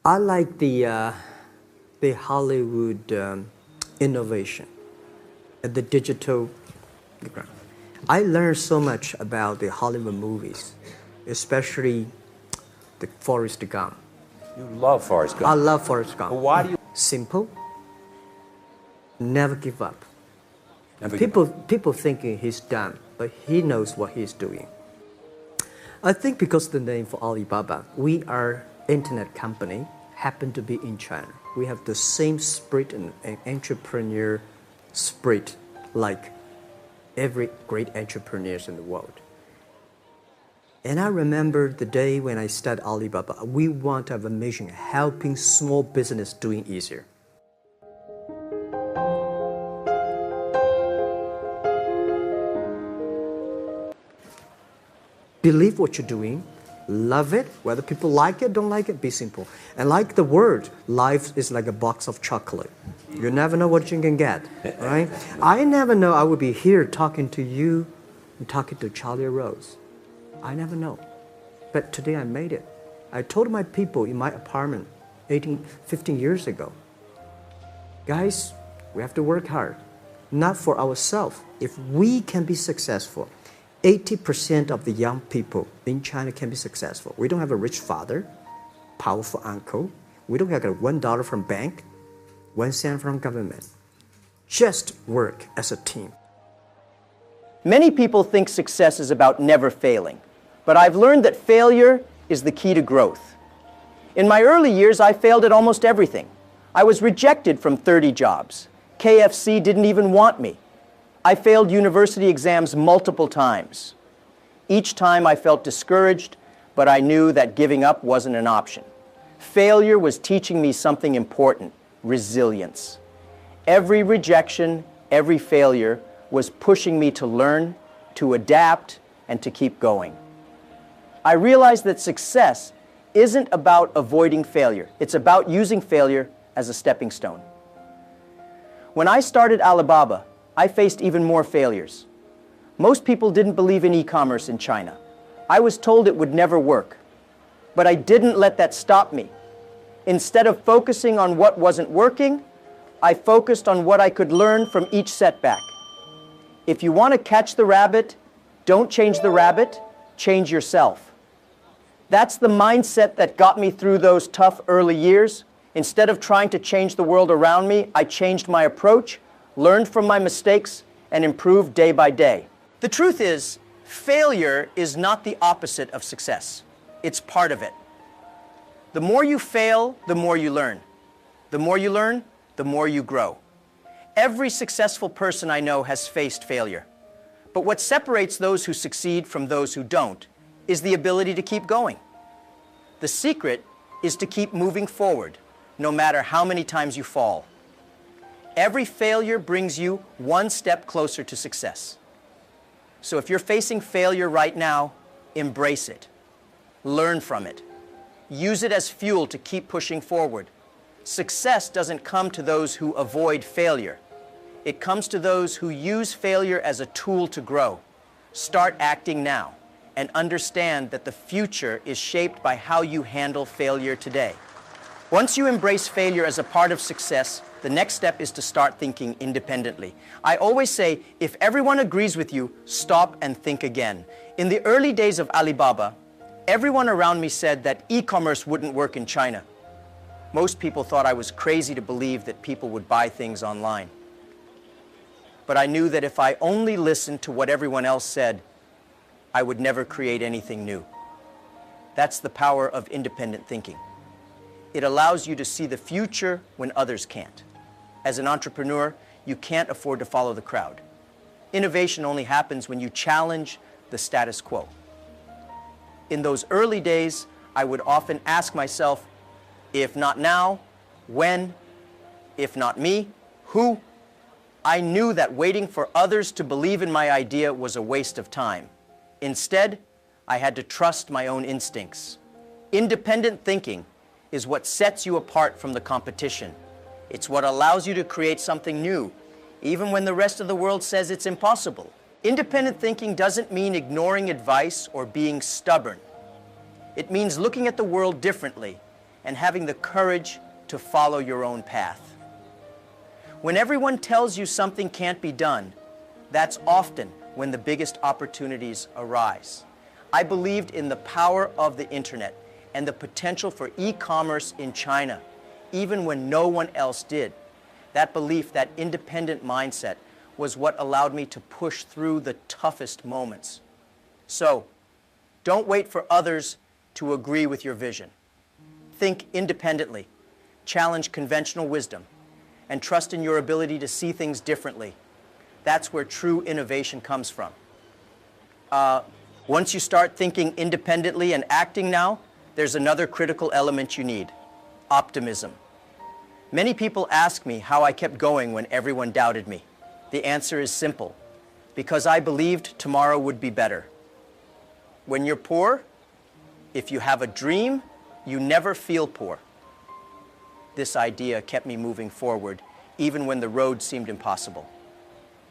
I like the Hollywood innovation, the digital background. I learned so much about the Hollywood movies, especially the Forrest Gump. You love Forrest Gump. I love Forrest Gump. But why do you Simple. Never give up. never give up? People thinking he's dumb, but he knows what he's doing. I think because the name for Alibaba, we are internet company, happen to be in China. We have the same spirit and entrepreneur spirit like every great entrepreneurs in the world. And I remember the day when I started Alibaba, we want to have a mission helping small business doing easier. Believe what you're doing, love it, whether people like it, don't like it, be simple. And like the word, life is like a box of chocolate. You never know what you can get, right? I never know I would be here talking to you and talking to Charlie Rose. I never know. But today I made it. I told my people in my apartment 15 years ago, guys, we have to work hard, not for ourselves. If we can be successful, 80% of the young people in China can be successful. We don't have a rich father, powerful uncle. We don't have $1 from bank, 1 cent from government. Just work as a team. Many people think success is about never failing, but I've learned that failure is the key to growth. In my early years, I failed at almost everything. I was rejected from 30 jobs. KFC didn't even want me. I failed university exams multiple times. Each time I felt discouraged, but I knew that giving up wasn't an option. Failure was teaching me something important: resilience. Every rejection, every failure was pushing me to learn, to adapt, and to keep going. I realized that success isn't about avoiding failure. It's about using failure as a stepping stone. When I started Alibaba, I faced even more failures. Most people didn't believe in e-commerce in China. I was told it would never work. But I didn't let that stop me. Instead of focusing on what wasn't working, I focused on what I could learn from each setback. If you want to catch the rabbit, don't change the rabbit, change yourself. That's the mindset that got me through those tough early years. Instead of trying to change the world around me, I changed my approach, learned from my mistakes, and improved day by day. The truth is, failure is not the opposite of success. It's part of it. The more you fail, the more you learn. The more you learn, the more you grow. Every successful person I know has faced failure. But what separates those who succeed from those who don't is the ability to keep going. The secret is to keep moving forward, no matter how many times you fall. Every failure brings you one step closer to success. So if you're facing failure right now, embrace it. Learn from it. Use it as fuel to keep pushing forward. Success doesn't come to those who avoid failure. It comes to those who use failure as a tool to grow. Start acting now and understand that the future is shaped by how you handle failure today. Once you embrace failure as a part of success, the next step is to start thinking independently. I always say, if everyone agrees with you, stop and think again. In the early days of Alibaba, everyone around me said that e-commerce wouldn't work in China. Most people thought I was crazy to believe that people would buy things online. But I knew that if I only listened to what everyone else said, I would never create anything new. That's the power of independent thinking. It allows you to see the future when others can't. As an entrepreneur, you can't afford to follow the crowd. Innovation only happens when you challenge the status quo. In those early days, I would often ask myself, if not now, when? If not me, who? I knew that waiting for others to believe in my idea was a waste of time. Instead, I had to trust my own instincts. Independent thinking is what sets you apart from the competition. It's what allows you to create something new, even when the rest of the world says it's impossible. Independent thinking doesn't mean ignoring advice or being stubborn. It means looking at the world differently and having the courage to follow your own path. When everyone tells you something can't be done, that's often when the biggest opportunities arise. I believed in the power of the internet and the potential for e-commerce in China, even when no one else did. That belief, that independent mindset, was what allowed me to push through the toughest moments. So, don't wait for others to agree with your vision. Think independently, challenge conventional wisdom, and trust in your ability to see things differently. That's where true innovation comes from. Once you start thinking independently and acting now, there's another critical element you need: optimism. Many people ask me how I kept going when everyone doubted me. The answer is simple: because I believed tomorrow would be better. When you're poor, if you have a dream, you never feel poor. This idea kept me moving forward, even when the road seemed impossible.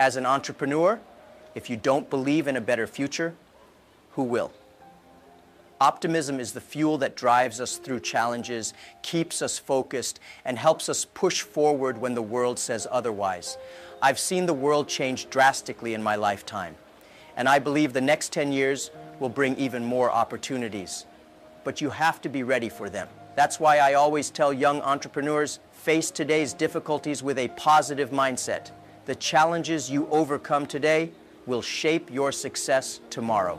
As an entrepreneur, if you don't believe in a better future, who will? Optimism is the fuel that drives us through challenges, keeps us focused, and helps us push forward when the world says otherwise. I've seen the world change drastically in my lifetime, and I believe the next 10 years will bring even more opportunities. But you have to be ready for them. That's why I always tell young entrepreneurs, face today's difficulties with a positive mindset. The challenges you overcome today will shape your success tomorrow.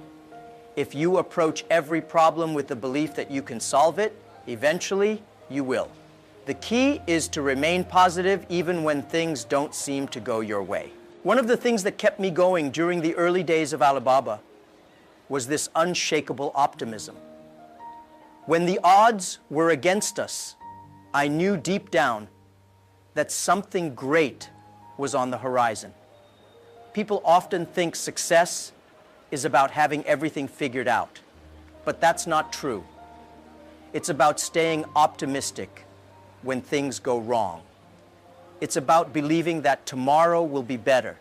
If you approach every problem with the belief that you can solve it, eventually you will. The key is to remain positive even when things don't seem to go your way. One of the things that kept me going during the early days of Alibaba was this unshakable optimism. When the odds were against us, I knew deep down that something great was on the horizon. People often think success is about having everything figured out, but that's not true. It's about staying optimistic when things go wrong. It's about believing that tomorrow will be better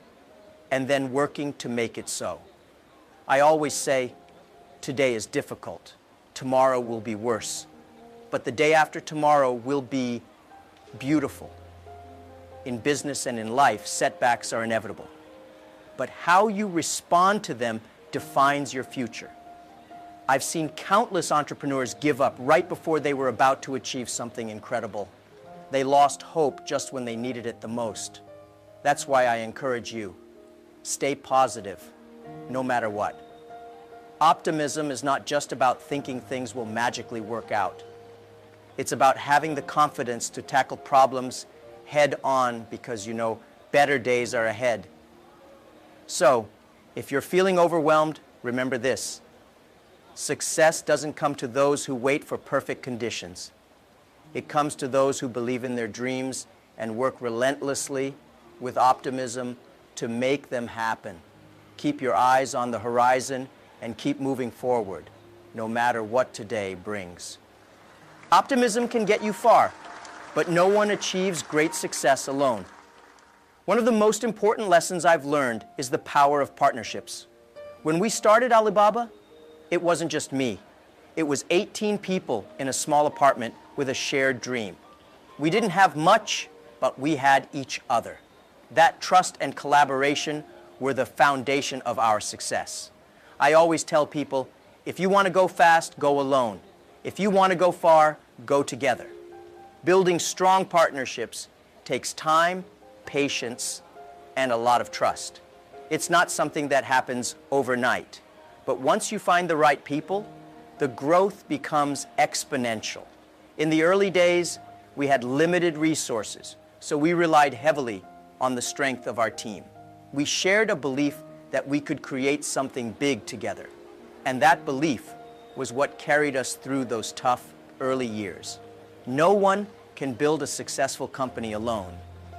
and then working to make it so. I always say, today is difficult, tomorrow will be worse, but the day after tomorrow will be beautiful. In business and in life, setbacks are inevitable, but how you respond to them defines your future. I've seen countless entrepreneurs give up right before they were about to achieve something incredible. They lost hope just when they needed it the most. That's why I encourage you, stay positive, no matter what. Optimism is not just about thinking things will magically work out. It's about having the confidence to tackle problems head on because you know better days are ahead. So, if you're feeling overwhelmed, remember this: success doesn't come to those who wait for perfect conditions. It comes to those who believe in their dreams and work relentlessly with optimism to make them happen. Keep your eyes on the horizon and keep moving forward, no matter what today brings. Optimism can get you far, but no one achieves great success alone. One of the most important lessons I've learned is the power of partnerships. When we started Alibaba, it wasn't just me. It was 18 people in a small apartment with a shared dream. We didn't have much, but we had each other. That trust and collaboration were the foundation of our success. I always tell people, if you want to go fast, go alone. If you want to go far, go together. Building strong partnerships takes time, patience, and a lot of trust. It's not something that happens overnight, but once you find the right people, the growth becomes exponential. In the early days, we had limited resources, so we relied heavily on the strength of our team. We shared a belief that we could create something big together, and that belief was what carried us through those tough early years. No one can build a successful company alone.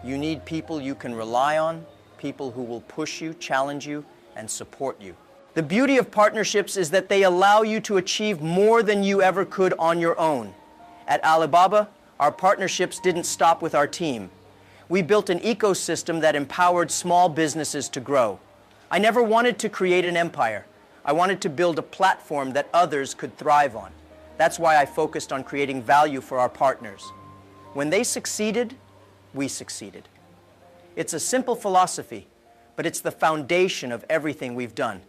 You need people you can rely on, people who will push you, challenge you, and support you. The beauty of partnerships is that they allow you to achieve more than you ever could on your own. At Alibaba, our partnerships didn't stop with our team. We built an ecosystem that empowered small businesses to grow. I never wanted to create an empire. I wanted to build a platform that others could thrive on. That's why I focused on creating value for our partners. When they succeeded, we succeeded. It's a simple philosophy, but it's the foundation of everything we've done.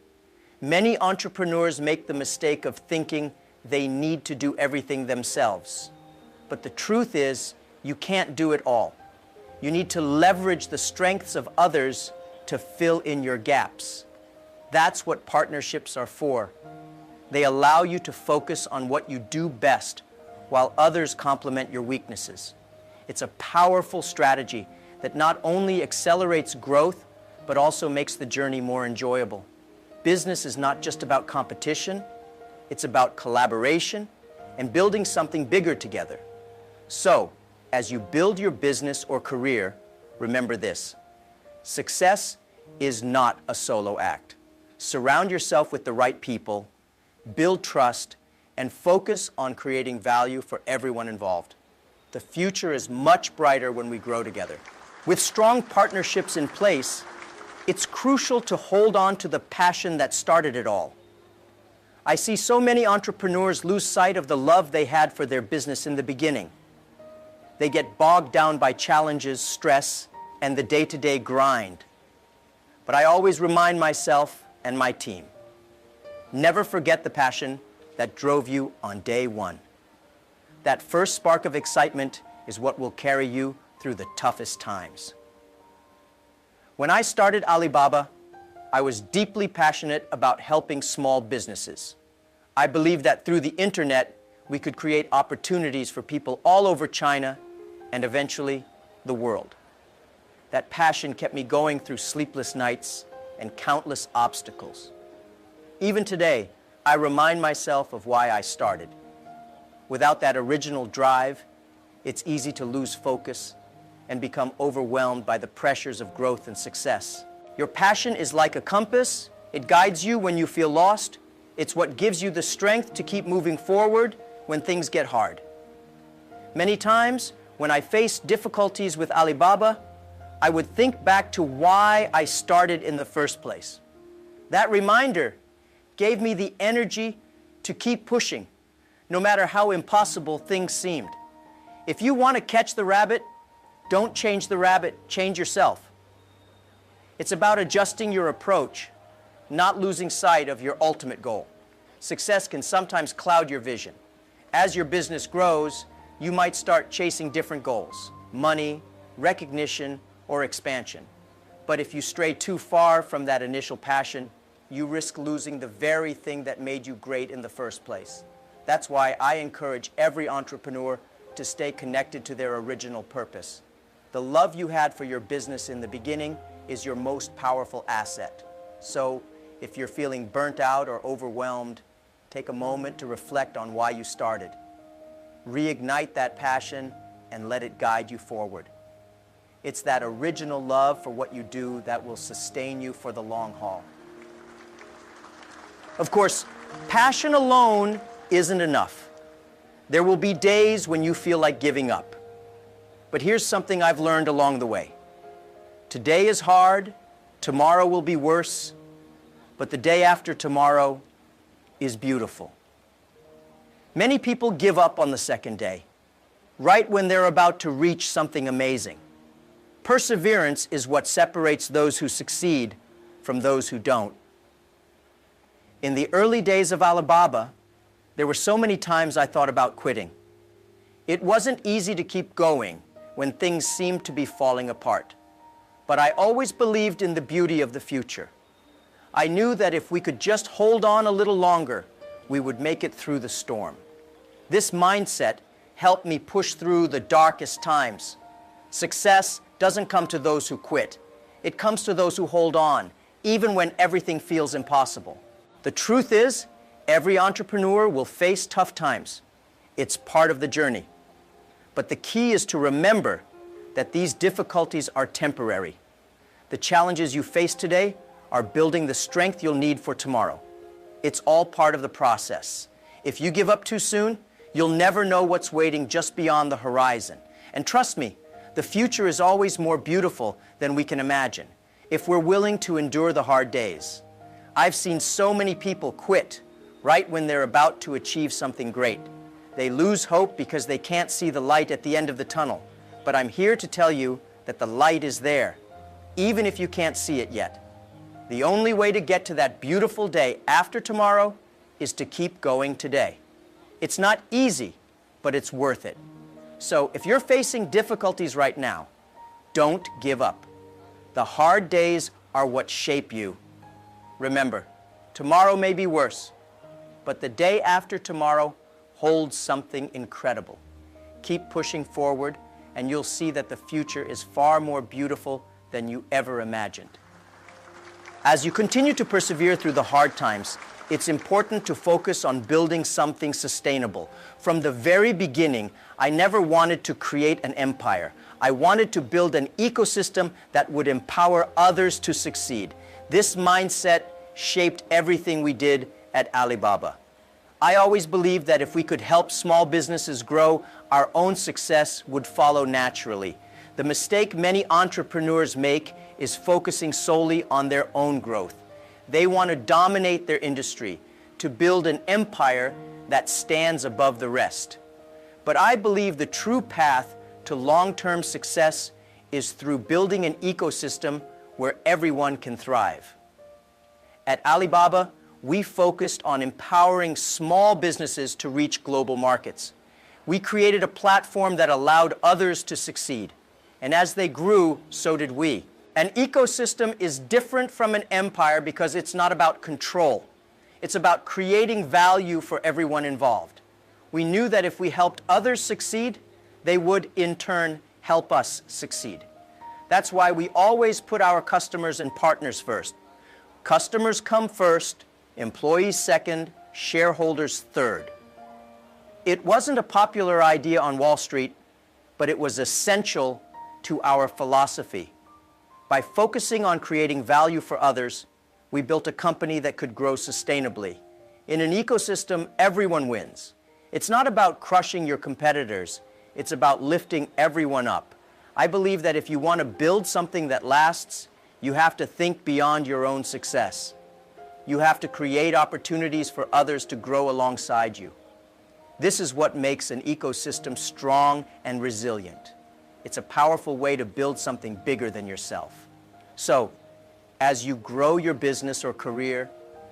Many entrepreneurs make the mistake of thinking they need to do everything themselves. But the truth is, you can't do it all. You need to leverage the strengths of others to fill in your gaps. That's what partnerships are for. They allow you to focus on what you do best while others complement your weaknesses. It's a powerful strategy that not only accelerates growth, but also makes the journey more enjoyable. Business is not just about competition, it's about collaboration and building something bigger together. So, as you build your business or career, remember this: success is not a solo act. Surround yourself with the right people, build trust, and focus on creating value for everyone involved. The future is much brighter when we grow together. With strong partnerships in place, it's crucial to hold on to the passion that started it all. I see so many entrepreneurs lose sight of the love they had for their business in the beginning. They get bogged down by challenges, stress, and the day-to-day grind. But I always remind myself and my team, never forget the passion that drove you on day one. That first spark of excitement is what will carry you through the toughest times. When I started Alibaba, I was deeply passionate about helping small businesses. I believed that through the internet, we could create opportunities for people all over China and eventually the world. That passion kept me going through sleepless nights and countless obstacles. Even today, I remind myself of why I started. Without that original drive, it's easy to lose focus and become overwhelmed by the pressures of growth and success. Your passion is like a compass. It guides you when you feel lost. It's what gives you the strength to keep moving forward when things get hard. Many times, when I faced difficulties with Alibaba, I would think back to why I started in the first place. That reminder gave me the energy to keep pushing, no matter how impossible things seemed. If you want to catch the rabbit, don't change the rabbit, change yourself. It's about adjusting your approach, not losing sight of your ultimate goal. Success can sometimes cloud your vision. As your business grows, you might start chasing different goals: money, recognition, or expansion. But if you stray too far from that initial passion, you risk losing the very thing that made you great in the first place. That's why I encourage every entrepreneur to stay connected to their original purpose. The love you had for your business in the beginning is your most powerful asset. So, if you're feeling burnt out or overwhelmed, take a moment to reflect on why you started. Reignite that passion and let it guide you forward. It's that original love for what you do that will sustain you for the long haul. Of course, passion alone isn't enough. There will be days when you feel like giving up. But here's something I've learned along the way. Today is hard, tomorrow will be worse, but the day after tomorrow is beautiful. Many people give up on the second day, right when they're about to reach something amazing. Perseverance is what separates those who succeed from those who don't. In the early days of Alibaba, there were so many times I thought about quitting. It wasn't easy to keep going when things seemed to be falling apart. But I always believed in the beauty of the future. I knew that if we could just hold on a little longer, we would make it through the storm. This mindset helped me push through the darkest times. Success doesn't come to those who quit. It comes to those who hold on, even when everything feels impossible. The truth is, every entrepreneur will face tough times. It's part of the journey. But the key is to remember that these difficulties are temporary. The challenges you face today are building the strength you'll need for tomorrow. It's all part of the process. If you give up too soon, you'll never know what's waiting just beyond the horizon. And trust me, the future is always more beautiful than we can imagine if we're willing to endure the hard days. I've seen so many people quit right when they're about to achieve something great. They lose hope because they can't see the light at the end of the tunnel. But I'm here to tell you that the light is there, even if you can't see it yet. The only way to get to that beautiful day after tomorrow is to keep going today. It's not easy, but it's worth it. So if you're facing difficulties right now, don't give up. The hard days are what shape you. Remember, tomorrow may be worse, but the day after tomorrow holds something incredible. Keep pushing forward, and you'll see that the future is far more beautiful than you ever imagined. As you continue to persevere through the hard times, it's important to focus on building something sustainable. From the very beginning, I never wanted to create an empire. I wanted to build an ecosystem that would empower others to succeed. This mindset shaped everything we did at Alibaba. I always believed that if we could help small businesses grow, our own success would follow naturally. The mistake many entrepreneurs make is focusing solely on their own growth. They want to dominate their industry, to build an empire that stands above the rest. But I believe the true path to long-term success is through building an ecosystem where everyone can thrive. At Alibaba, we focused on empowering small businesses to reach global markets. We created a platform that allowed others to succeed. And as they grew, so did we. An ecosystem is different from an empire because it's not about control. It's about creating value for everyone involved. We knew that if we helped others succeed, they would in turn help us succeed. That's why we always put our customers and partners first. Customers come first, employees second, shareholders third. It wasn't a popular idea on Wall Street, but it was essential to our philosophy. By focusing on creating value for others, we built a company that could grow sustainably. In an ecosystem, everyone wins. It's not about crushing your competitors. It's about lifting everyone up. I believe that if you want to build something that lasts, you have to think beyond your own success. You have to create opportunities for others to grow alongside you. This is what makes an ecosystem strong and resilient. It's a powerful way to build something bigger than yourself. So, as you grow your business or career,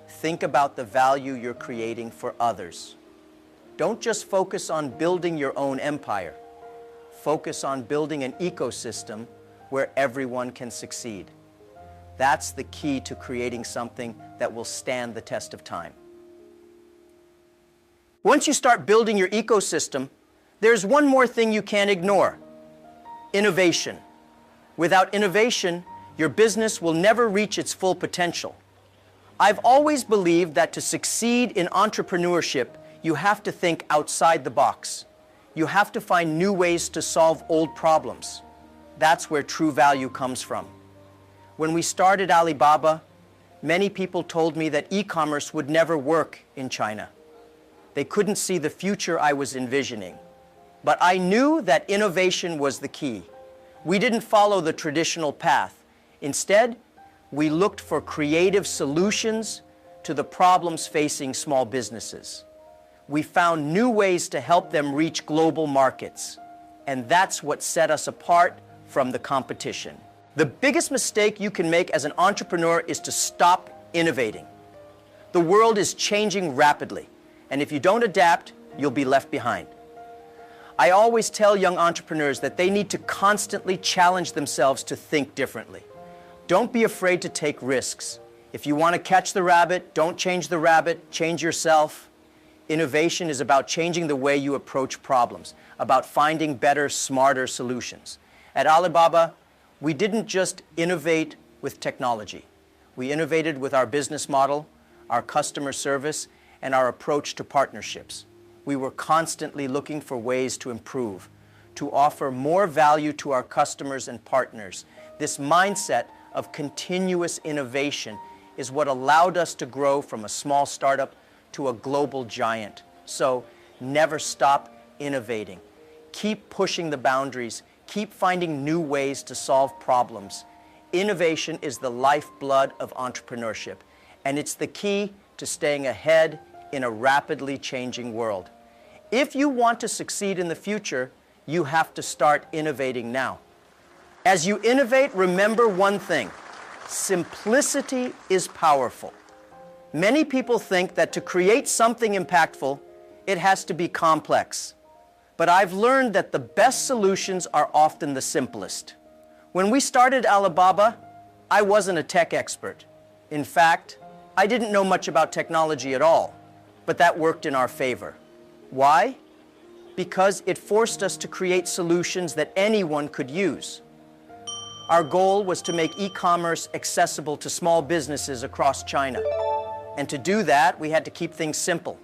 think about the value you're creating for others. Don't just focus on building your own empire. Focus on building an ecosystem where everyone can succeed. That's the key to creating something that will stand the test of time. Once you start building your ecosystem, there's one more thing you can't ignore: innovation. Without innovation, your business will never reach its full potential. I've always believed that to succeed in entrepreneurship, you have to think outside the box. You have to find new ways to solve old problems. That's where true value comes from. When we started Alibaba, many people told me that e-commerce would never work in China. They couldn't see the future I was envisioning. But I knew that innovation was the key. We didn't follow the traditional path. Instead, we looked for creative solutions to the problems facing small businesses. We found new ways to help them reach global markets. And that's what set us apart from the competition. The biggest mistake you can make as an entrepreneur is to stop innovating. The world is changing rapidly, and if you don't adapt, you'll be left behind. I always tell young entrepreneurs that they need to constantly challenge themselves to think differently. Don't be afraid to take risks. If you want to catch the rabbit, don't change the rabbit, change yourself. Innovation is about changing the way you approach problems, about finding better, smarter solutions. At Alibaba, we didn't just innovate with technology. We innovated with our business model, our customer service, and our approach to partnerships. We were constantly looking for ways to improve, to offer more value to our customers and partners. This mindset of continuous innovation is what allowed us to grow from a small startup to a global giant. So never stop innovating. Keep pushing the boundaries. Keep finding new ways to solve problems. Innovation is the lifeblood of entrepreneurship, and it's the key to staying ahead in a rapidly changing world. If you want to succeed in the future, you have to start innovating now. As you innovate, remember one thing: simplicity is powerful. Many people think that to create something impactful, it has to be complex. But I've learned that the best solutions are often the simplest. When we started Alibaba, I wasn't a tech expert. In fact, I didn't know much about technology at all, but that worked in our favor. Why? Because it forced us to create solutions that anyone could use. Our goal was to make e-commerce accessible to small businesses across China. And to do that, we had to keep things simple.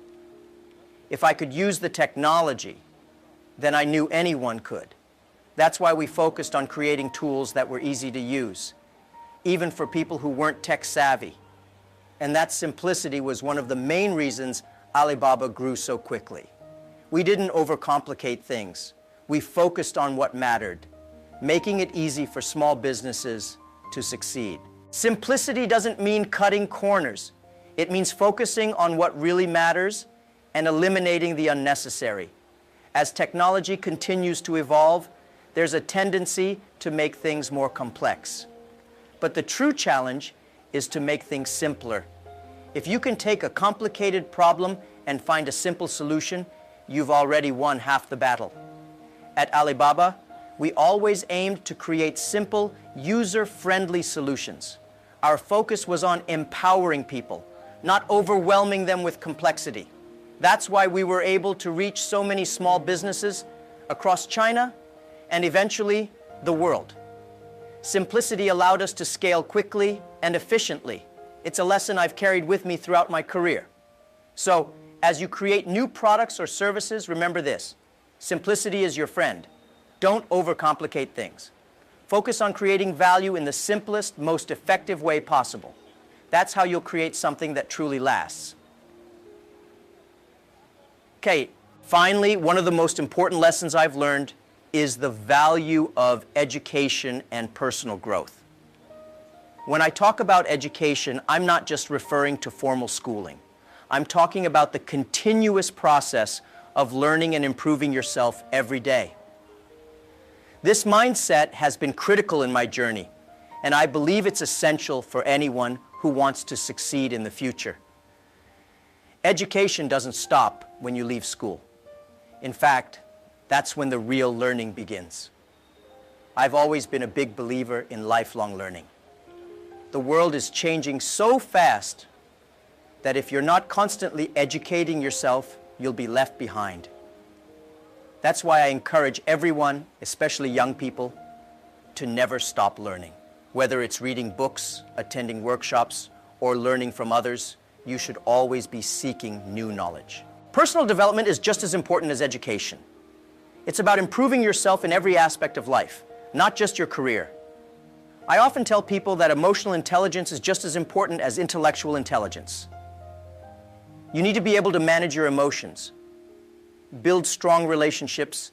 If I could use the technology, then I knew anyone could. That's why we focused on creating tools that were easy to use, even for people who weren't tech savvy. And that simplicity was one of the main reasons Alibaba grew so quickly. We didn't overcomplicate things. We focused on what mattered, making it easy for small businesses to succeed. Simplicity doesn't mean cutting corners. It means focusing on what really matters and eliminating the unnecessary. As technology continues to evolve, there's a tendency to make things more complex. But the true challenge is to make things simpler. If you can take a complicated problem and find a simple solution, you've already won half the battle. At Alibaba, we always aimed to create simple, user-friendly solutions. Our focus was on empowering people, not overwhelming them with complexity. That's why we were able to reach so many small businesses across China and eventually the world. Simplicity allowed us to scale quickly and efficiently. It's a lesson I've carried with me throughout my career. So, as you create new products or services, remember this: simplicity is your friend. Don't overcomplicate things. Focus on creating value in the simplest, most effective way possible. That's how you'll create something that truly lasts. Okay, finally, one of the most important lessons I've learned is the value of education and personal growth. When I talk about education, I'm not just referring to formal schooling. I'm talking about the continuous process of learning and improving yourself every day. This mindset has been critical in my journey, and I believe it's essential for anyone who wants to succeed in the future. Education doesn't stop when you leave school. In fact, that's when the real learning begins. I've always been a big believer in lifelong learning. The world is changing so fast that if you're not constantly educating yourself, you'll be left behind. That's why I encourage everyone, especially young people, to never stop learning. Whether it's reading books, attending workshops, or learning from others, you should always be seeking new knowledge. Personal development is just as important as education. It's about improving yourself in every aspect of life, not just your career. I often tell people that emotional intelligence is just as important as intellectual intelligence. You need to be able to manage your emotions, build strong relationships,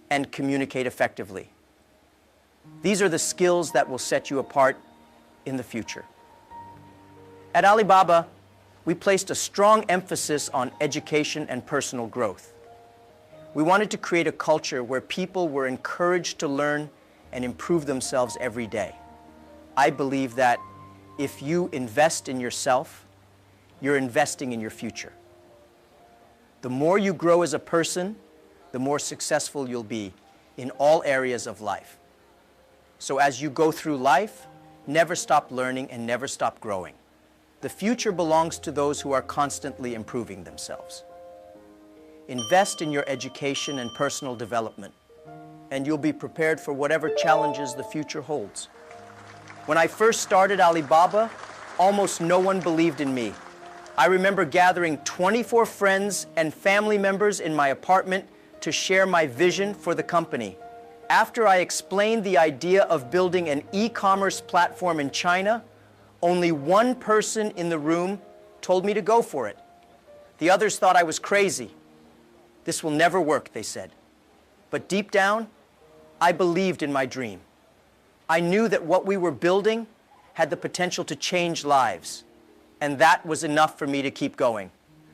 and communicate effectively. These are the skills that will set you apart in the future. At Alibaba, we placed a strong emphasis on education and personal growth. We wanted to create a culture where people were encouraged to learn and improve themselves every day. I believe that if you invest in yourself, you're investing in your future. The more you grow as a person, the more successful you'll be in all areas of life. So as you go through life, never stop learning and never stop growing. The future belongs to those who are constantly improving themselves. Invest in your education and personal development, and you'll be prepared for whatever challenges the future holds. When I first started Alibaba, almost no one believed in me. I remember gathering 24 friends and family members in my apartment to share my vision for the company. After I explained the idea of building an e-commerce platform in China, only one person in the room told me to go for it. The others thought I was crazy. This will never work, they said. But deep down, I believed in my dream. I knew that what we were building had the potential to change lives, and that was enough for me to keep going.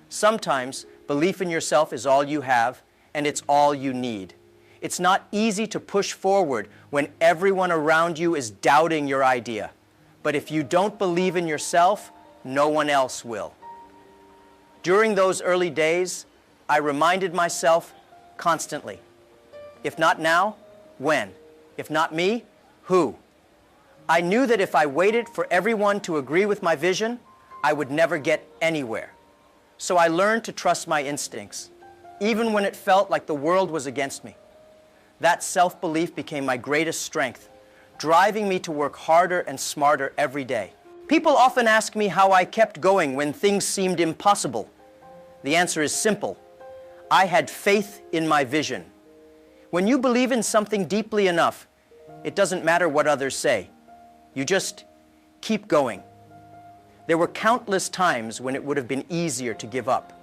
Sometimes Belief in yourself is all you have, and it's all you need. It's not easy to push forward when everyone around you is doubting your idea. But if you don't believe in yourself, no one else will. During those early days, I reminded myself constantly, if not now, when? If not me, who? I knew that if I waited for everyone to agree with my vision, I would never get anywhere. So I learned to trust my instincts, even when it felt like the world was against me. That self-belief became my greatest strength, driving me to work harder and smarter every day. People often ask me how I kept going when things seemed impossible. The answer is simple. I had faith in my vision. When you believe in something deeply enough, it doesn't matter what others say. You just keep going. There were countless times when it would have been easier to give up.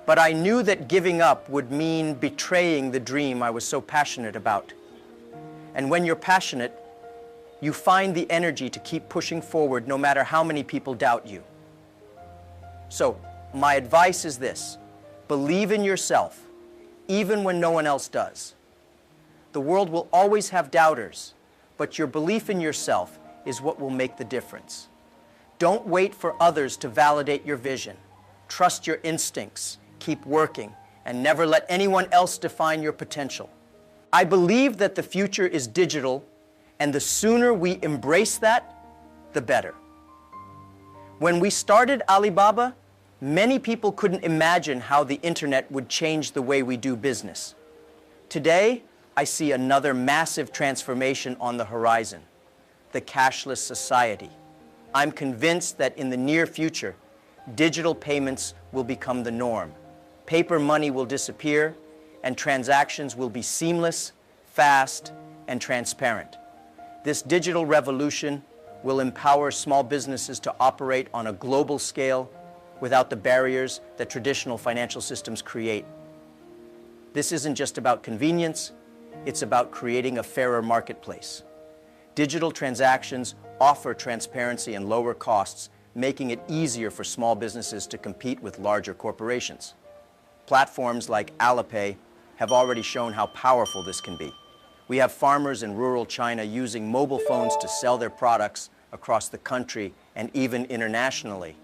But I knew that giving up would mean betraying the dream I was so passionate about. And when you're passionate, you find the energy to keep pushing forward no matter how many people doubt you. So, my advice is this: believe in yourself, even when no one else does. The world will always have doubters, but your belief in yourself is what will make the difference. Don't wait for others to validate your vision. Trust your instincts, keep working, and never let anyone else define your potential. I believe that the future is digital, and the sooner we embrace that, the better. When we started Alibaba, many people couldn't imagine how the internet would change the way we do business. Today, I see another massive transformation on the horizon: the cashless society. I'm convinced that in the near future, digital payments will become the norm. Paper money will disappear, and transactions will be seamless, fast, and transparent. This digital revolution will empower small businesses to operate on a global scale without the barriers that traditional financial systems create. This isn't just about convenience, it's about creating a fairer marketplace. Digital transactions offer transparency and lower costs, making it easier for small businesses to compete with larger corporations. Platforms like Alipay have already shown how powerful this can be. We have farmers in rural China using mobile phones to sell their products across the country and even internationally.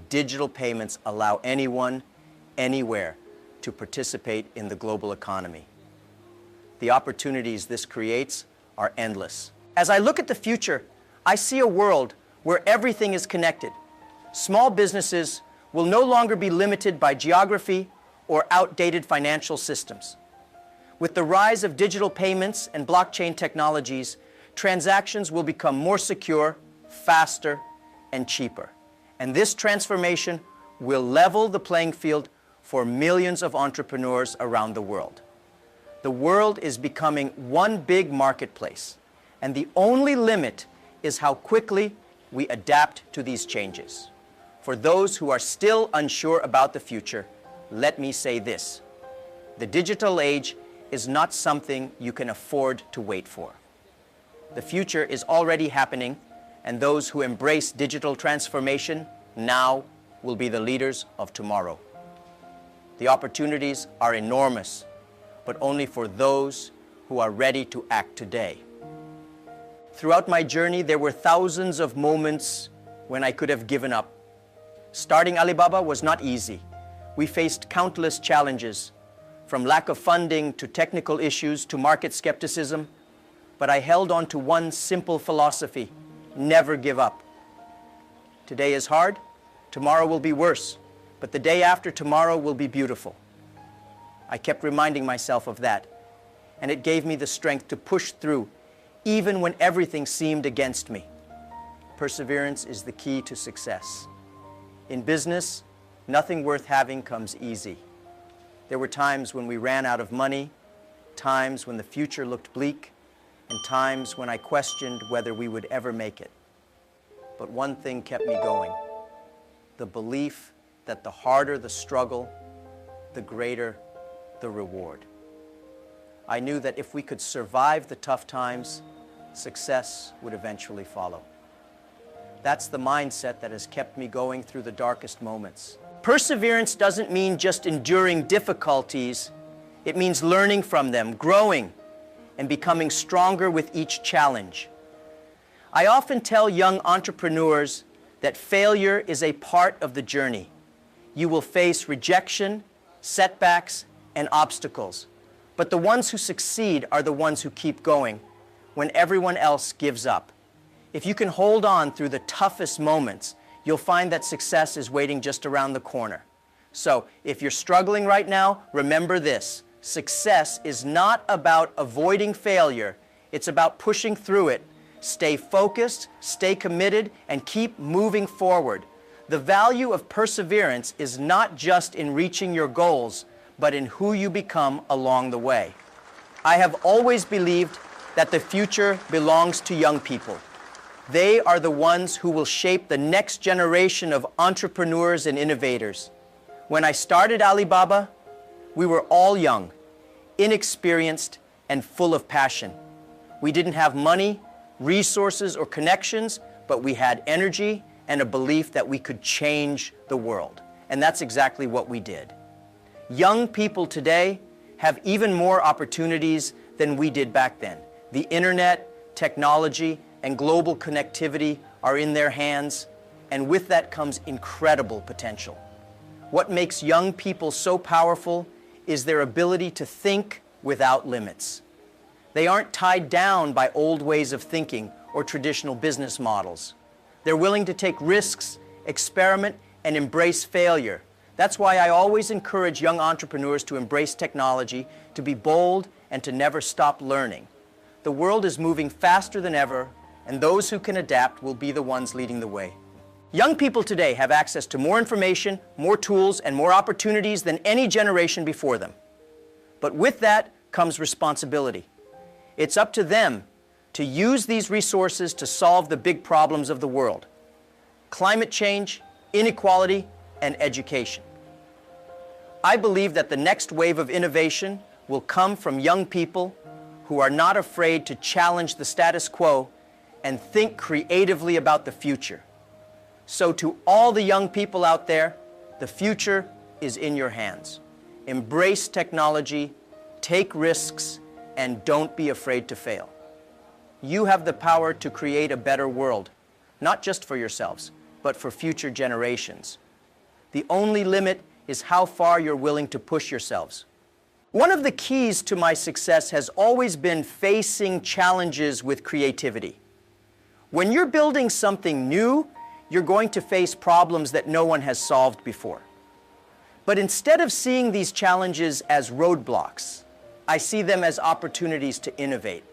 Digital payments allow anyone, anywhere, to participate in the global economy. The opportunities this creates are endless. As I look at the future, I see a world where everything is connected. Small businesses will no longer be limited by geography or outdated financial systems. With the rise of digital payments and blockchain technologies, transactions will become more secure, faster, and cheaper. And this transformation will level the playing field for millions of entrepreneurs around the world. The world is becoming one big marketplace, and the only limit is how quickly we adapt to these changes. For those who are still unsure about the future, let me say this: the digital age is not something you can afford to wait for. The future is already happening, and those who embrace digital transformation now will be the leaders of tomorrow. The opportunities are enormous, but only for those who are ready to act today. Throughout my journey, there were thousands of moments when I could have given up. Starting Alibaba was not easy. We faced countless challenges, from lack of funding to technical issues to market skepticism, but I held on to one simple philosophy: never give up. Today is hard, tomorrow will be worse, but the day after tomorrow will be beautiful. I kept reminding myself of that, and it gave me the strength to push through, even when everything seemed against me. Perseverance is the key to success. In business, nothing worth having comes easy. There were times when we ran out of money, times when the future looked bleak, and times when I questioned whether we would ever make it. But one thing kept me going: the belief that the harder the struggle, the greater the reward. I knew that if we could survive the tough times, success would eventually follow. That's the mindset that has kept me going through the darkest moments. Perseverance doesn't mean just enduring difficulties. It means learning from them, growing, and becoming stronger with each challenge. I often tell young entrepreneurs that failure is a part of the journey. You will face rejection, setbacks, and obstacles. But the ones who succeed are the ones who keep going when everyone else gives up. If you can hold on through the toughest moments, you'll find that success is waiting just around the corner. So, if you're struggling right now, remember this. Success is not about avoiding failure. It's about pushing through it. Stay focused, stay committed, and keep moving forward. The value of perseverance is not just in reaching your goals, but in who you become along the way. I have always believed that the future belongs to young people. They are the ones who will shape the next generation of entrepreneurs and innovators. When I started Alibaba, we were all young, inexperienced, and full of passion. We didn't have money, resources, or connections, but we had energy and a belief that we could change the world. And that's exactly what we did. Young people today have even more opportunities than we did back then. The internet, technology, and global connectivity are in their hands, and with that comes incredible potential. What makes young people so powerful is their ability to think without limits. They aren't tied down by old ways of thinking or traditional business models. They're willing to take risks, experiment, and embrace failure. That's why I always encourage young entrepreneurs to embrace technology, to be bold, and to never stop learning. The world is moving faster than ever, and those who can adapt will be the ones leading the way. Young people today have access to more information, more tools, and more opportunities than any generation before them. But with that comes responsibility. It's up to them to use these resources to solve the big problems of the world: climate change, inequality, and education. I believe that the next wave of innovation will come from young people who are not afraid to challenge the status quo and think creatively about the future. So to all the young people out there, the future is in your hands. Embrace technology, take risks, and don't be afraid to fail. You have the power to create a better world, not just for yourselves, but for future generations. The only limit is how far you're willing to push yourselves. One of the keys to my success has always been facing challenges with creativity. When you're building something new, you're going to face problems that no one has solved before. But instead of seeing these challenges as roadblocks, I see them as opportunities to innovate.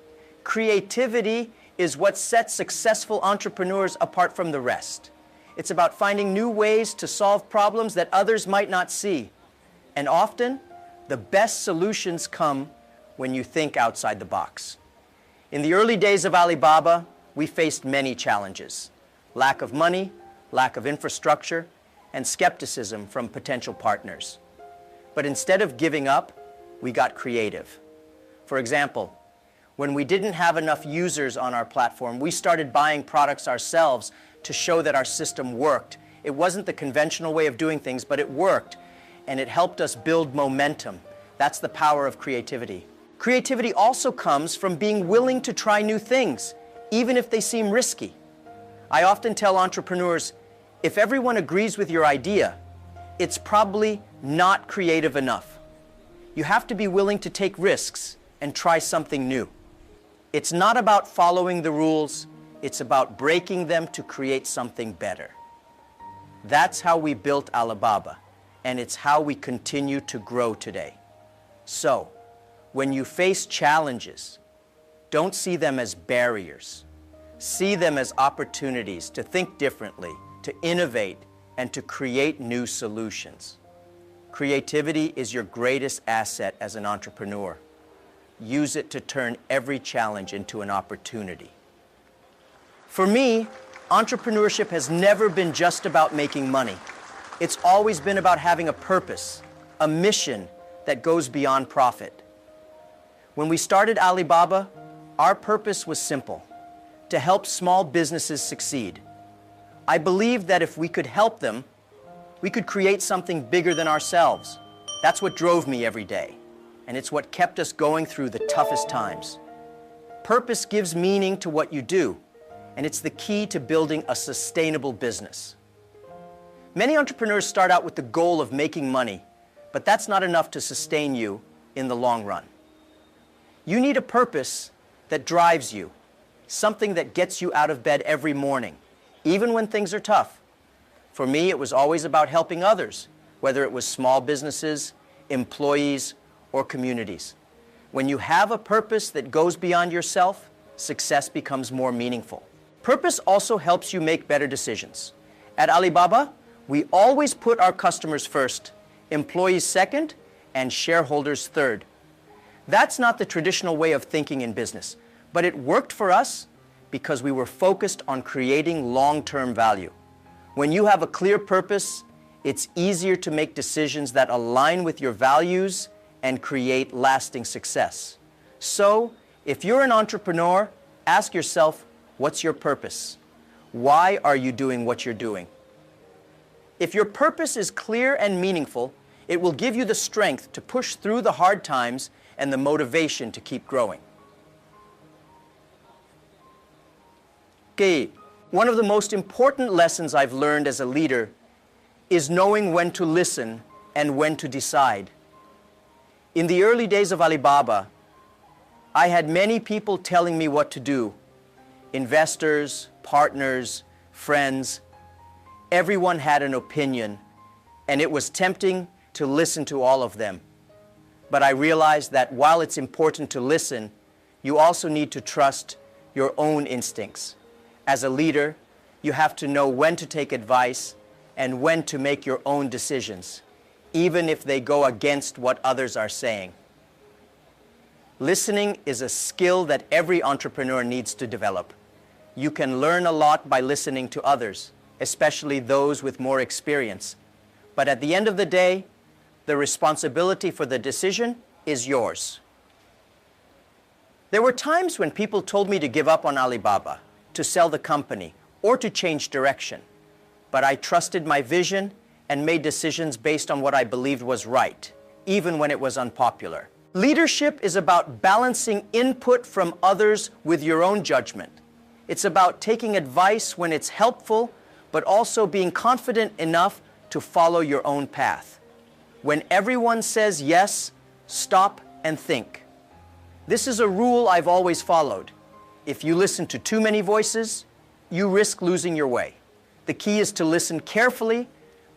Creativity is what sets successful entrepreneurs apart from the rest. It's about finding new ways to solve problems that others might not see. And often, the best solutions come when you think outside the box. In the early days of Alibaba, we faced many challenges: lack of money, lack of infrastructure, and skepticism from potential partners. But instead of giving up, we got creative. For example, when we didn't have enough users on our platform, we started buying products ourselves to show that our system worked. It wasn't the conventional way of doing things, but it worked, and it helped us build momentum. That's the power of creativity. Creativity also comes from being willing to try new things, even if they seem risky. I often tell entrepreneurs, if everyone agrees with your idea, it's probably not creative enough. You have to be willing to take risks and try something new. It's not about following the rules, it's about breaking them to create something better. That's how we built Alibaba, and it's how we continue to grow today. So, when you face challenges, don't see them as barriers. See them as opportunities to think differently, to innovate, and to create new solutions. Creativity is your greatest asset as an entrepreneur. Use it to turn every challenge into an opportunity. For me, entrepreneurship has never been just about making money. It's always been about having a purpose, a mission that goes beyond profit. When we started Alibaba, our purpose was simple: to help small businesses succeed. I believed that if we could help them, We could create something bigger than ourselves. That's what drove me every day, and it's what kept us going through the toughest times. Purpose gives meaning to what you do, and it's the key to building a sustainable business. Many entrepreneurs start out with the goal of making money, but that's not enough to sustain you in the long run. You need a purpose that drives you, something that gets you out of bed every morning, even when things are tough. For me, it was always about helping others, whether it was small businesses, employees, or communities. When you have a purpose that goes beyond yourself, success becomes more meaningful. Purpose also helps you make better decisions. At Alibaba, we always put our customers first, employees second, and shareholders third. That's not the traditional way of thinking in business, but it worked for us because we were focused on creating long-term value. When you have a clear purpose, it's easier to make decisions that align with your values and create lasting success. So, if you're an entrepreneur, ask yourself, what's your purpose? Why are you doing what you're doing? If your purpose is clear and meaningful, it will give you the strength to push through the hard times and the motivation to keep growing. Okay, one of the most important lessons I've learned as a leader is knowing when to listen and when to decide. In the early days of Alibaba, I had many people telling me what to do. Investors, partners, friends. Everyone had an opinion, and it was tempting to listen to all of them. But I realized that while it's important to listen, you also need to trust your own instincts. As a leader, you have to know when to take advice and when to make your own decisions, even if they go against what others are saying. Listening is a skill that every entrepreneur needs to develop. You can learn a lot by listening to others, especially those with more experience. But at the end of the day, the responsibility for the decision is yours. There were times when people told me to give up on Alibaba, to sell the company, or to change direction. But I trusted my vision and made decisions based on what I believed was right, even when it was unpopular. Leadership is about balancing input from others with your own judgment. It's about taking advice when it's helpful, but also being confident enough to follow your own path. When everyone says yes, stop and think. This is a rule I've always followed. If you listen to too many voices, you risk losing your way. The key is to listen carefully,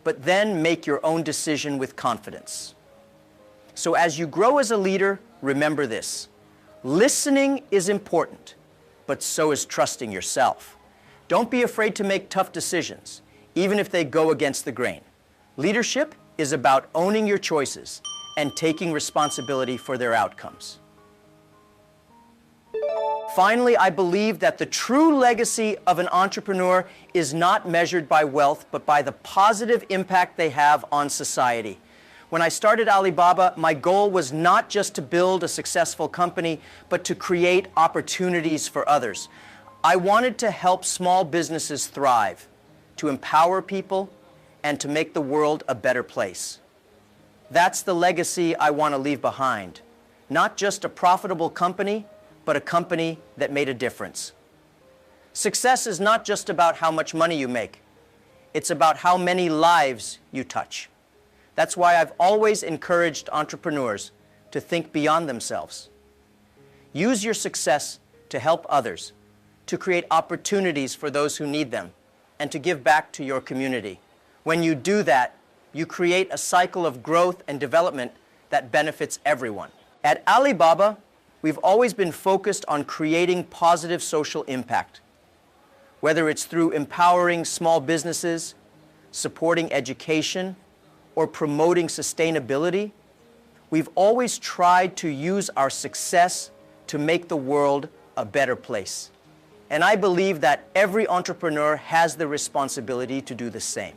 but then make your own decision with confidence. So as you grow as a leader, remember this. Listening is important, but so is trusting yourself. Don't be afraid to make tough decisions, even if they go against the grain. Leadership is about owning your choices and taking responsibility for their outcomes. Finally, I believe that the true legacy of an entrepreneur is not measured by wealth, but by the positive impact they have on society. When I started Alibaba, my goal was not just to build a successful company, but to create opportunities for others. I wanted to help small businesses thrive, to empower people, and to make the world a better place. That's the legacy I want to leave behind. Not just a profitable company, but a company that made a difference. Success is not just about how much money you make. It's about how many lives you touch. That's why I've always encouraged entrepreneurs to think beyond themselves. Use your success to help others, to create opportunities for those who need them, and to give back to your community. When you do that, you create a cycle of growth and development that benefits everyone. At Alibaba, we've always been focused on creating positive social impact. Whether it's through empowering small businesses, supporting education, or promoting sustainability, we've always tried to use our success to make the world a better place. And I believe that every entrepreneur has the responsibility to do the same.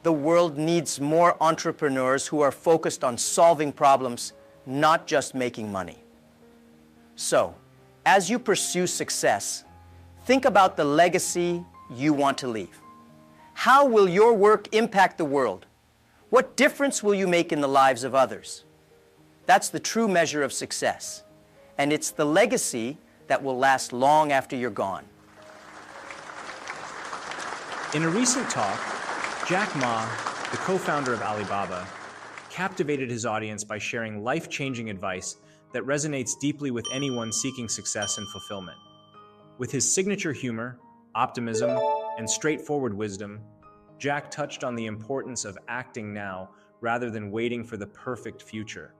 The world needs more entrepreneurs who are focused on solving problems, not just making money. So, as you pursue success, think about the legacy you want to leave. How will your work impact the world? What difference will you make in the lives of others? That's the true measure of success. And it's the legacy that will last long after you're gone. In a recent talk, Jack Ma, the co-founder of Alibaba, captivated his audience by sharing life-changing advice that resonates deeply with anyone seeking success and fulfillment. With his signature humor, optimism, and straightforward wisdom, Jack touched on the importance of acting now rather than waiting for the perfect future.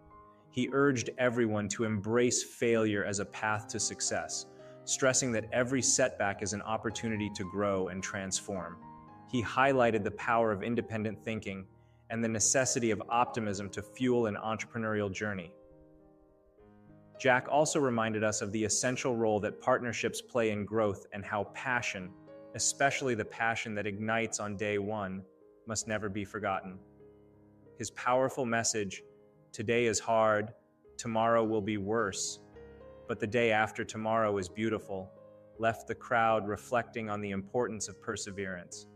He urged everyone to embrace failure as a path to success, stressing that every setback is an opportunity to grow and transform. He highlighted the power of independent thinking and the necessity of optimism to fuel an entrepreneurial journey. Jack also reminded us of the essential role that partnerships play in growth and how passion, especially the passion that ignites on day one, must never be forgotten. His powerful message, "Today is hard, tomorrow will be worse, but the day after tomorrow is beautiful," left the crowd reflecting on the importance of perseverance.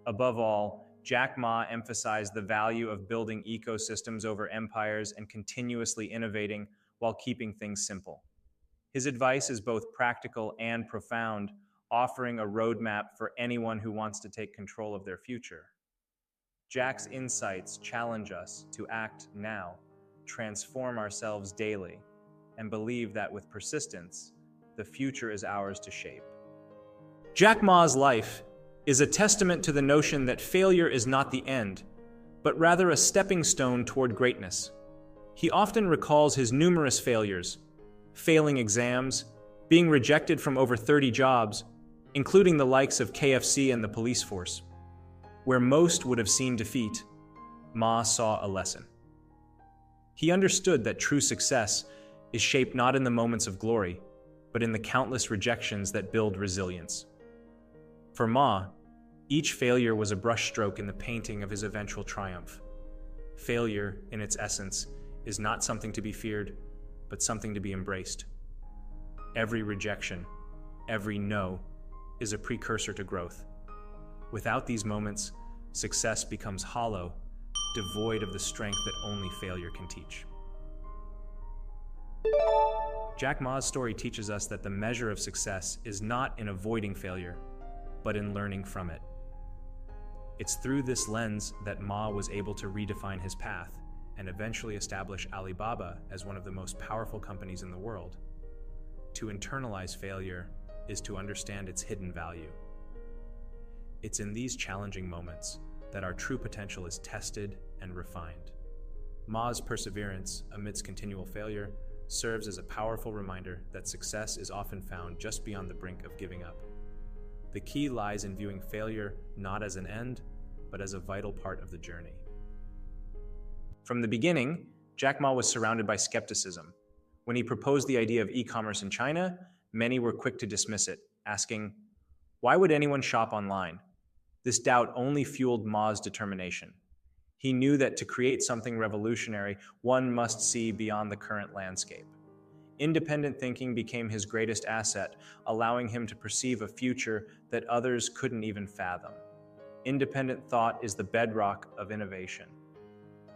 Above all, Jack Ma emphasized the value of building ecosystems over empires and continuously innovating while keeping things simple. His advice is both practical and profound, offering a roadmap for anyone who wants to take control of their future. Jack's insights challenge us to act now, transform ourselves daily, and believe that with persistence, the future is ours to shape. Jack Ma's life is a testament to the notion that failure is not the end, but rather a stepping stone toward greatness. He often recalls his numerous failures, failing exams, being rejected from over 30 jobs, including the likes of KFC and the police force. Where most would have seen defeat, Ma saw a lesson. He understood that true success is shaped not in the moments of glory, but in the countless rejections that build resilience. For Ma, each failure was a brushstroke in the painting of his eventual triumph. Failure, in its essence, is not something to be feared, but something to be embraced. Every rejection, every no, is a precursor to growth. Without these moments, success becomes hollow, devoid of the strength that only failure can teach. Jack Ma's story teaches us that the measure of success is not in avoiding failure, but in learning from it. It's through this lens that Ma was able to redefine his path and eventually establish Alibaba as one of the most powerful companies in the world. To internalize failure is to understand its hidden value. It's in these challenging moments that our true potential is tested and refined. Ma's perseverance amidst continual failure serves as a powerful reminder that success is often found just beyond the brink of giving up. The key lies in viewing failure not as an end, but as a vital part of the journey. From the beginning, Jack Ma was surrounded by skepticism. When he proposed the idea of e-commerce in China, many were quick to dismiss it, asking, "Why would anyone shop online?" This doubt only fueled Ma's determination. He knew that to create something revolutionary, one must see beyond the current landscape. Independent thinking became his greatest asset, allowing him to perceive a future that others couldn't even fathom. Independent thought is the bedrock of innovation.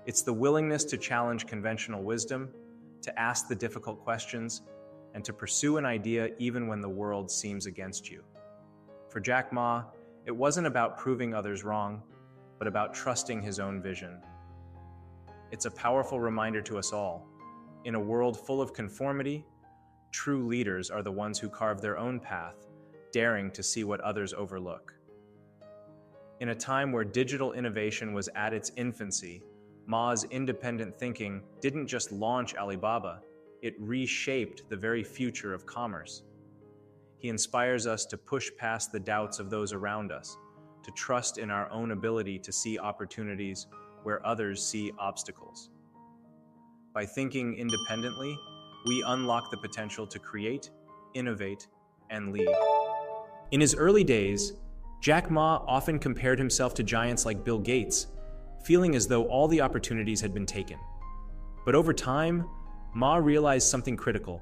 It's the willingness to challenge conventional wisdom, to ask the difficult questions, and to pursue an idea even when the world seems against you. For Jack Ma, it wasn't about proving others wrong, but about trusting his own vision. It's a powerful reminder to us all. In a world full of conformity, true leaders are the ones who carve their own path, daring to see what others overlook. In a time where digital innovation was at its infancy, Ma's independent thinking didn't just launch Alibaba, it reshaped the very future of commerce. He inspires us to push past the doubts of those around us, to trust in our own ability to see opportunities where others see obstacles. By thinking independently, we unlock the potential to create, innovate, and lead. In his early days, Jack Ma often compared himself to giants like Bill Gates, feeling as though all the opportunities had been taken. But over time, Ma realized something critical.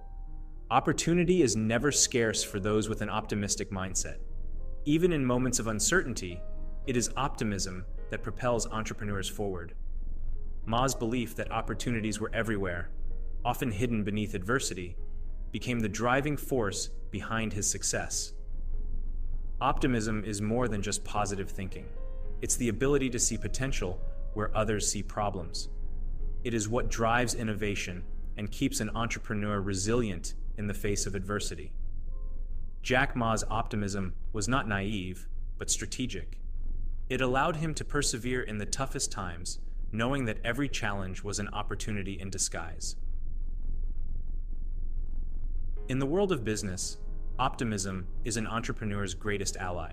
Opportunity is never scarce for those with an optimistic mindset. Even in moments of uncertainty, It is optimism that propels entrepreneurs forward. Ma's belief that opportunities were everywhere, often hidden beneath adversity, became the driving force behind his success. Optimism is more than just positive thinking. It's the ability to see potential where others see problems. It is what drives innovation and keeps an entrepreneur resilient in the face of adversity. Jack Ma's optimism was not naive, but strategic. It allowed him to persevere in the toughest times, knowing that every challenge was an opportunity in disguise. In the world of business, optimism is an entrepreneur's greatest ally.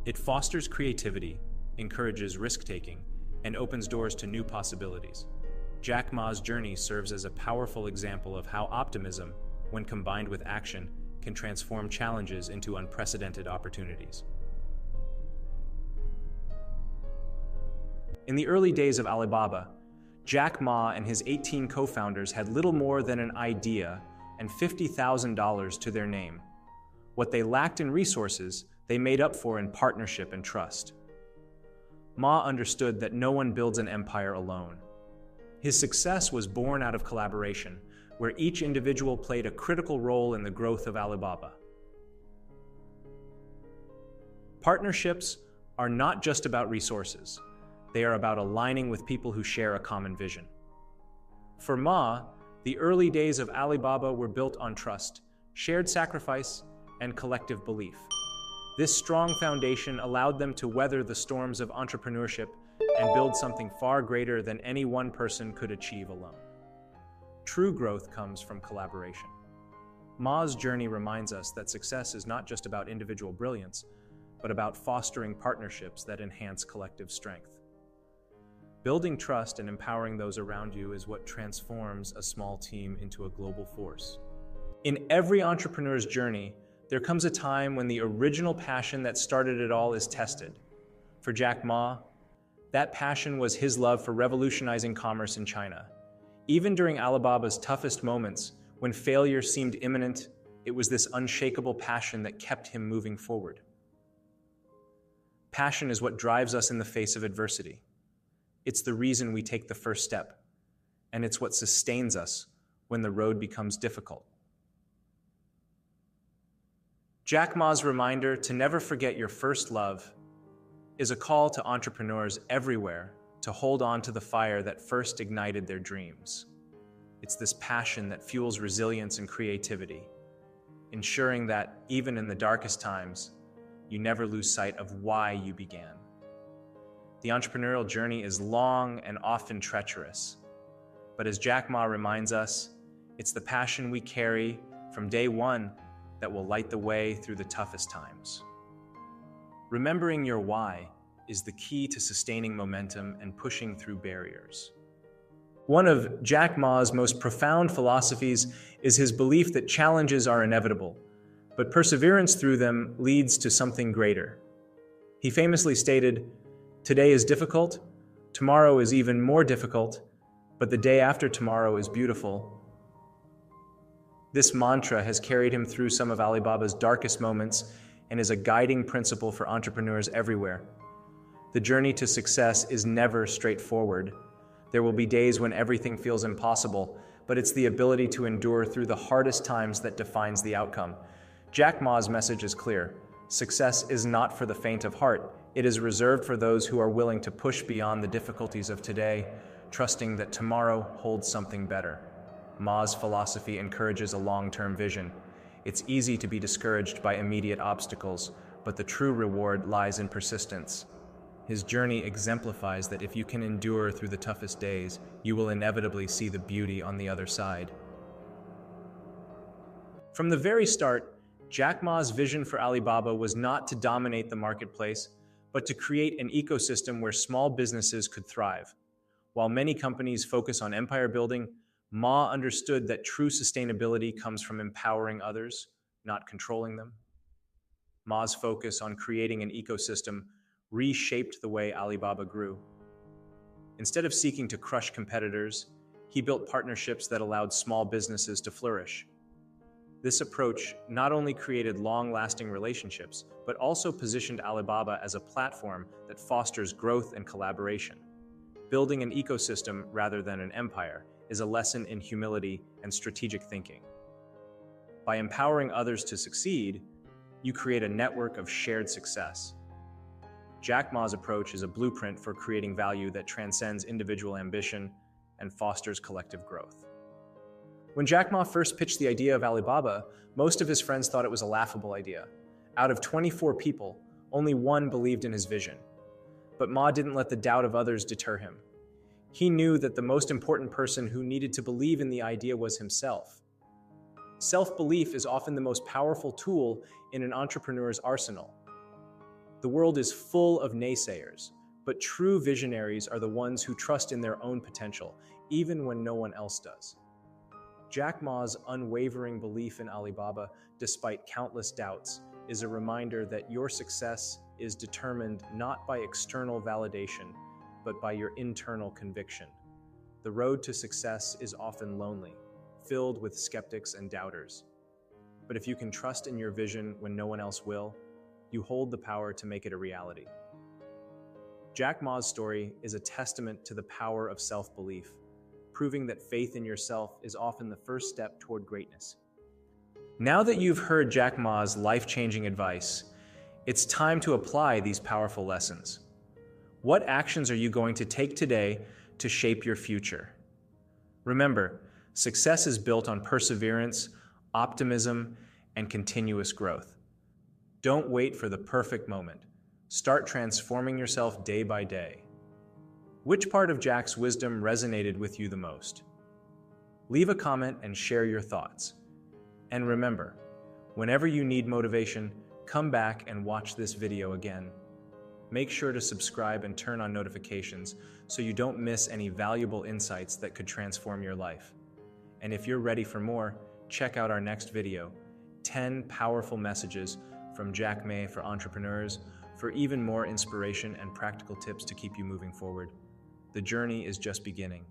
It fosters creativity, encourages risk-taking, and opens doors to new possibilities. Jack Ma's journey serves as a powerful example of how optimism, when combined with action, can transform challenges into unprecedented opportunities. In the early days of Alibaba, Jack Ma and his 18 co-founders had little more than an idea and $50,000 to their name. What they lacked in resources, they made up for in partnership and trust. Ma understood that no one builds an empire alone. His success was born out of collaboration, where each individual played a critical role in the growth of Alibaba. Partnerships are not just about resources. They are about aligning with people who share a common vision. For Ma, the early days of Alibaba were built on trust, shared sacrifice, and collective belief. This strong foundation allowed them to weather the storms of entrepreneurship and build something far greater than any one person could achieve alone. True growth comes from collaboration. Ma's journey reminds us that success is not just about individual brilliance, but about fostering partnerships that enhance collective strength. Building trust and empowering those around you is what transforms a small team into a global force. In every entrepreneur's journey, there comes a time when the original passion that started it all is tested. For Jack Ma, that passion was his love for revolutionizing commerce in China. Even during Alibaba's toughest moments, when failure seemed imminent, it was this unshakable passion that kept him moving forward. Passion is what drives us in the face of adversity. It's the reason we take the first step, and it's what sustains us when the road becomes difficult. Jack Ma's reminder to never forget your first love is a call to entrepreneurs everywhere to hold on to the fire that first ignited their dreams. It's this passion that fuels resilience and creativity, ensuring that even in the darkest times, you never lose sight of why you began. The entrepreneurial journey is long and often treacherous, but as Jack Ma reminds us, it's the passion we carry from day one that will light the way through the toughest times. Remembering your why is the key to sustaining momentum and pushing through barriers. One of Jack Ma's most profound philosophies is his belief that challenges are inevitable, but perseverance through them leads to something greater. He famously stated, "Today is difficult, tomorrow is even more difficult, but the day after tomorrow is beautiful." This mantra has carried him through some of Alibaba's darkest moments and is a guiding principle for entrepreneurs everywhere. The journey to success is never straightforward. There will be days when everything feels impossible, but it's the ability to endure through the hardest times that defines the outcome. Jack Ma's message is clear. Success is not for the faint of heart. It is reserved for those who are willing to push beyond the difficulties of today, trusting that tomorrow holds something better. Ma's philosophy encourages a long-term vision. It's easy to be discouraged by immediate obstacles, but the true reward lies in persistence. His journey exemplifies that if you can endure through the toughest days, you will inevitably see the beauty on the other side. From the very start, Jack Ma's vision for Alibaba was not to dominate the marketplace, but to create an ecosystem where small businesses could thrive. While many companies focus on empire building, Ma understood that true sustainability comes from empowering others, not controlling them. Ma's focus on creating an ecosystem reshaped the way Alibaba grew. Instead of seeking to crush competitors, he built partnerships that allowed small businesses to flourish. This approach not only created long-lasting relationships, but also positioned Alibaba as a platform that fosters growth and collaboration. Building an ecosystem rather than an empire is a lesson in humility and strategic thinking. By empowering others to succeed, you create a network of shared success. Jack Ma's approach is a blueprint for creating value that transcends individual ambition and fosters collective growth. When Jack Ma first pitched the idea of Alibaba, most of his friends thought it was a laughable idea. Out of 24 people, only one believed in his vision. But Ma didn't let the doubt of others deter him. He knew that the most important person who needed to believe in the idea was himself. Self-belief is often the most powerful tool in an entrepreneur's arsenal. The world is full of naysayers, but true visionaries are the ones who trust in their own potential, even when no one else does. Jack Ma's unwavering belief in Alibaba, despite countless doubts, is a reminder that your success is determined not by external validation, but by your internal conviction. The road to success is often lonely, filled with skeptics and doubters. But if you can trust in your vision when no one else will, you hold the power to make it a reality. Jack Ma's story is a testament to the power of self-belief, proving that faith in yourself is often the first step toward greatness. Now that you've heard Jack Ma's life-changing advice, it's time to apply these powerful lessons. What actions are you going to take today to shape your future? Remember, success is built on perseverance, optimism, and continuous growth. Don't wait for the perfect moment. Start transforming yourself day by day. Which part of Jack's wisdom resonated with you the most? Leave a comment and share your thoughts. And remember, whenever you need motivation, come back and watch this video again. Make sure to subscribe and turn on notifications so you don't miss any valuable insights that could transform your life. And if you're ready for more, check out our next video, 10 powerful messages from Jack Ma for entrepreneurs, for even more inspiration and practical tips to keep you moving forward. The journey is just beginning.